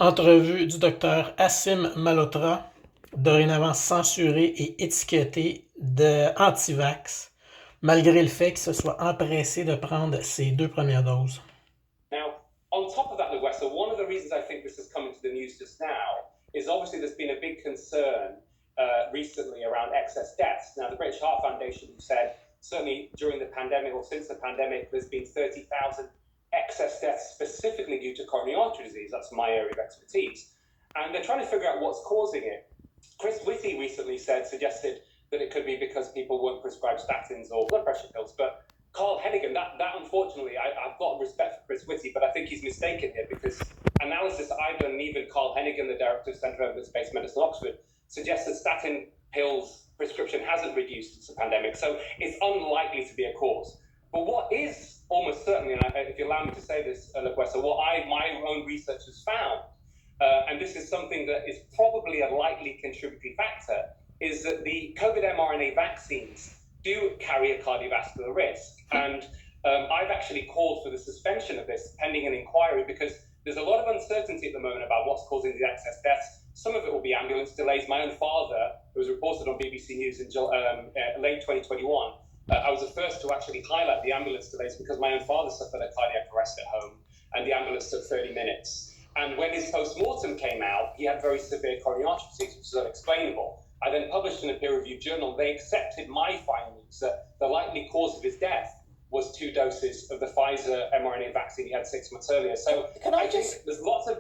Entrevue du docteur Aseem Malhotra, dorénavant censuré et étiqueté de anti-vax, malgré le fait qu'il se soit empressé de prendre ses 2 premières doses. Now, on top of that, Lewessa, one of the reasons I think this has come into the news just now is obviously there's been a big concern recently around excess deaths. Now, the British Heart Foundation said certainly during the pandemic or since the pandemic, there's been 30,000 excess deaths specifically due to coronary artery disease. That's my area of expertise. And they're trying to figure out what's causing it. Chris Whitty recently suggested that it could be because people weren't prescribed statins or blood pressure pills. But Carl Hennigan, that unfortunately, I've got respect for Chris Whitty, but I think he's mistaken here because analysis I've done, and even Carl Hennigan, the director of Centre of Evidence-Based Medicine, Oxford, suggests that statin pills prescription hasn't reduced since the pandemic. So it's unlikely to be a cause. But what is almost certainly, and if you allow me to say this, Lewessa, what my own research has found, and this is something that is probably a likely contributing factor, is that the COVID mRNA vaccines do carry a cardiovascular risk. And I've actually called for the suspension of this pending an inquiry because there's a lot of uncertainty at the moment about what's causing the excess deaths. Some of it will be ambulance delays. My own father, who was reported on BBC News in late 2021, I was the first to actually highlight the ambulance delays because my own father suffered a cardiac arrest at home and the ambulance took 30 minutes. And when his post-mortem came out, he had very severe coronary artery disease, which is unexplainable. I then published in a peer-reviewed journal. They accepted my findings that the likely cause of his death was 2 doses of the Pfizer mRNA vaccine he had 6 months earlier. So I think there's lots of...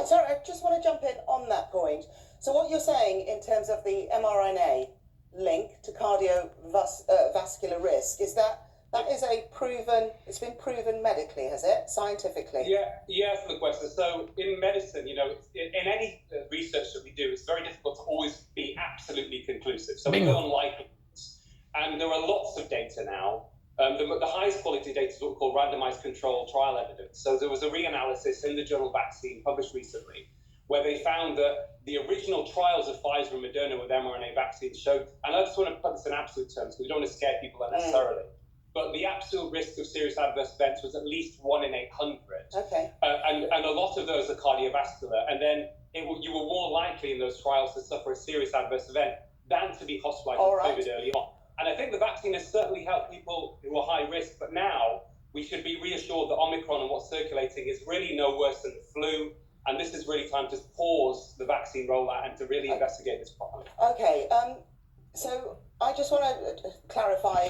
Sorry, I just want to jump in on that point. So what you're saying in terms of the mRNA link to cardiovascular risk is that is it's been proven medically, has it? Scientifically? Yes, Lewessa. So in medicine, in any research that we do, it's very difficult to always be absolutely conclusive. So we go on likeliness. And there are lots of data now. The highest quality data is what we call randomized controlled trial evidence. So there was a reanalysis in the journal Vaccine published recently where they found that the original trials of Pfizer and Moderna with mRNA vaccines showed, and I just want to put this in absolute terms because we don't want to scare people unnecessarily, but the absolute risk of serious adverse events was at least 1 in 800. Okay. And a lot of those are cardiovascular. And then you were more likely in those trials to suffer a serious adverse event than to be hospitalized with COVID early on. And I think the vaccine has certainly helped people who are high risk, but now we should be reassured that Omicron and what's circulating is really no worse than the flu. And this is really time to pause the vaccine rollout and to really investigate this properly. Okay, so I just want to clarify